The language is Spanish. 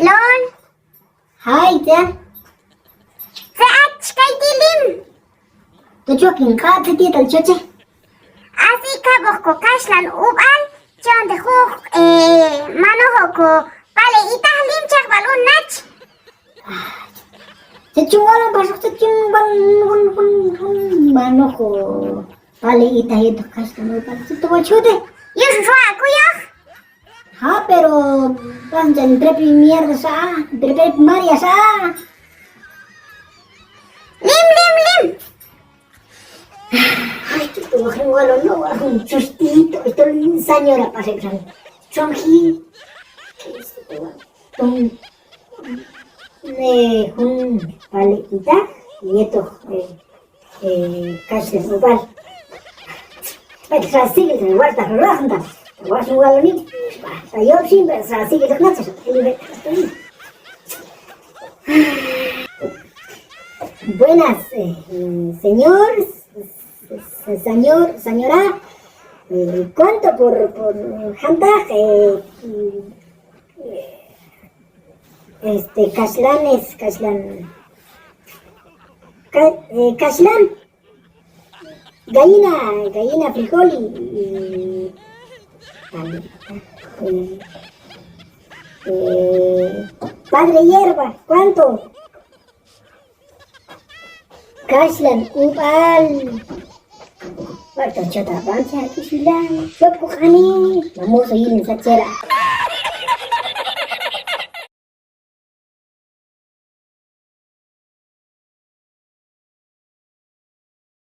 Lon, Hai tia. zaach kay dilim. Tuchokin ka titi tal choche. Así kabok ko kashlan ubal, chonde huk manoho ko pale itahlim chak balun nach. Cechungwala basok cechungbal mano ko. Pali itahi to kastan upal. Chito ko chude. Yus shua kuyoh. Ha pero panjan trepi mierda sa. Trepi maria sa. Lim lim lim. Ay, chito ko walo no akong chustito. Ito señora pase kran. Chonghi. Tung hun pali ita y esto kastan upal. Pero sa sige sa warta randa. Was un galoni. Yo siempre así que no se Buenas, señora, ¿cuánto por janta? Kaslan, gallina, frijol y padre hierba, ¿cuánto? Kaslan, upal. Waktu chota banca kisilan, sop kukhani, namu sayin sachera.